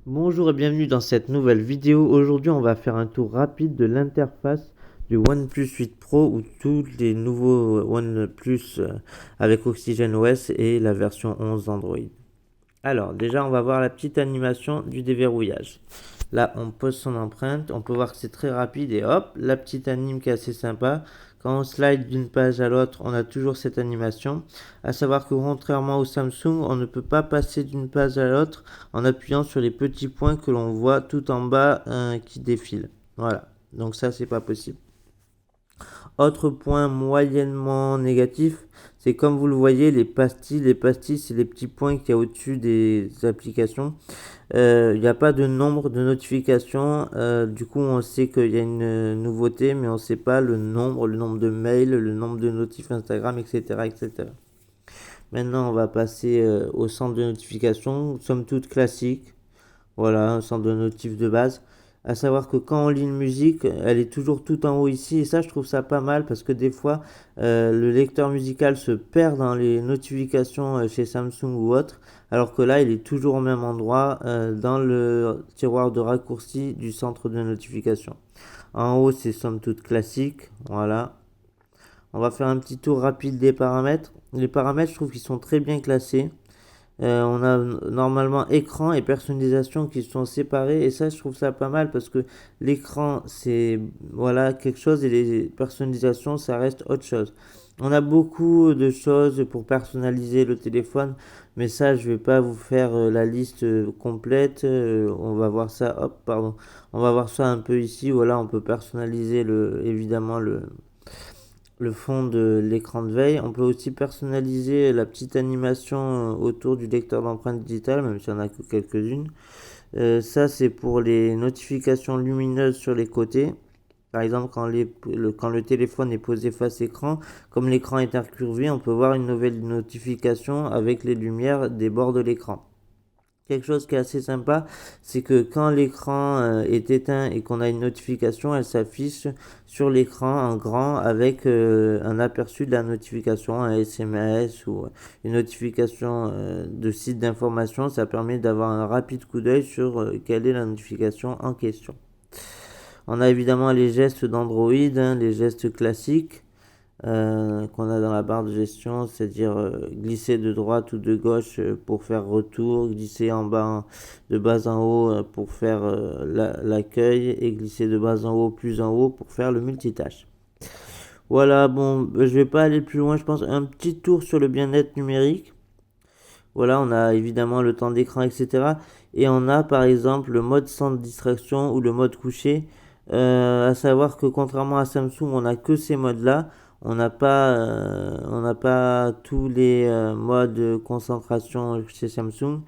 Bonjour et bienvenue dans cette nouvelle vidéo. Aujourd'hui, on va faire un tour rapide de l'interface du OnePlus 8 Pro ou tous les nouveaux OnePlus avec Oxygen OS et la version 11 d'Android. Alors, déjà, on va voir la petite animation du déverrouillage. Là, on pose son empreinte, on peut voir que c'est très rapide et hop, la petite anime qui est assez sympa. Quand on slide d'une page à l'autre, on a toujours cette animation. À savoir que contrairement au Samsung, on ne peut pas passer d'une page à l'autre en appuyant sur les petits points que l'on voit tout en bas qui défilent. Voilà, donc ça, c'est pas possible. Autre point moyennement négatif, c'est comme vous le voyez, les pastilles. Les pastilles, c'est les petits points qu'il y a au-dessus des applications. Il n'y a pas de nombre de notifications. Du coup, on sait qu'il y a une nouveauté, mais on ne sait pas le nombre de mails, le nombre de notifs Instagram, etc., etc. Maintenant, on va passer au centre de notification, somme toute classique. Voilà, un centre de notif de base. À savoir que quand on lit une musique, elle est toujours tout en haut ici. Et ça, je trouve ça pas mal parce que des fois, le lecteur musical se perd dans les notifications chez Samsung ou autre. Alors que là, il est toujours au même endroit dans le tiroir de raccourci du centre de notification. En haut, c'est somme toute classique. Voilà. On va faire un petit tour rapide des paramètres. Les paramètres, je trouve qu'ils sont très bien classés. On a normalement écran et personnalisation qui sont séparés et ça je trouve ça pas mal parce que l'écran c'est voilà quelque chose et les personnalisations ça reste autre chose. On a beaucoup de choses pour personnaliser le téléphone mais ça je vais pas vous faire la liste complète. On va voir ça hop pardon. On va voir ça un peu ici. Voilà, on peut personnaliser évidemment le fond de l'écran de veille. On peut aussi personnaliser la petite animation autour du lecteur d'empreintes digitales, même s'il n'y en a que quelques-unes. Ça, c'est pour les notifications lumineuses sur les côtés. Par exemple, quand le téléphone est posé face écran, comme l'écran est incurvé, on peut voir une nouvelle notification avec les lumières des bords de l'écran. Quelque chose qui est assez sympa, c'est que quand l'écran est éteint et qu'on a une notification, elle s'affiche sur l'écran en grand avec un aperçu de la notification, un SMS ou une notification de site d'information. Ça permet d'avoir un rapide coup d'œil sur quelle est la notification en question. On a évidemment les gestes d'Android, les gestes classiques qu'on a dans la barre de gestion, c'est-à-dire glisser de droite ou de gauche pour faire retour, glisser en bas, de bas en haut pour faire l'accueil et glisser de bas en haut, plus en haut pour faire le multitâche. Voilà, bon, je vais pas aller plus loin, je pense un petit tour sur le bien-être numérique. Voilà, on a évidemment le temps d'écran, etc. Et on a par exemple le mode sans distraction ou le mode couché. À savoir que contrairement à Samsung, on n'a que ces modes-là. On n'a pas tous les modes de concentration chez Samsung.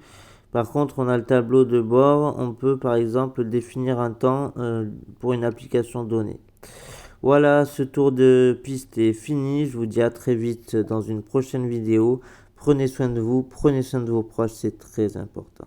Par contre, on a le tableau de bord. On peut par exemple définir un temps pour une application donnée. Voilà, ce tour de piste est fini. Je vous dis à très vite dans une prochaine vidéo. Prenez soin de vous, prenez soin de vos proches, c'est très important.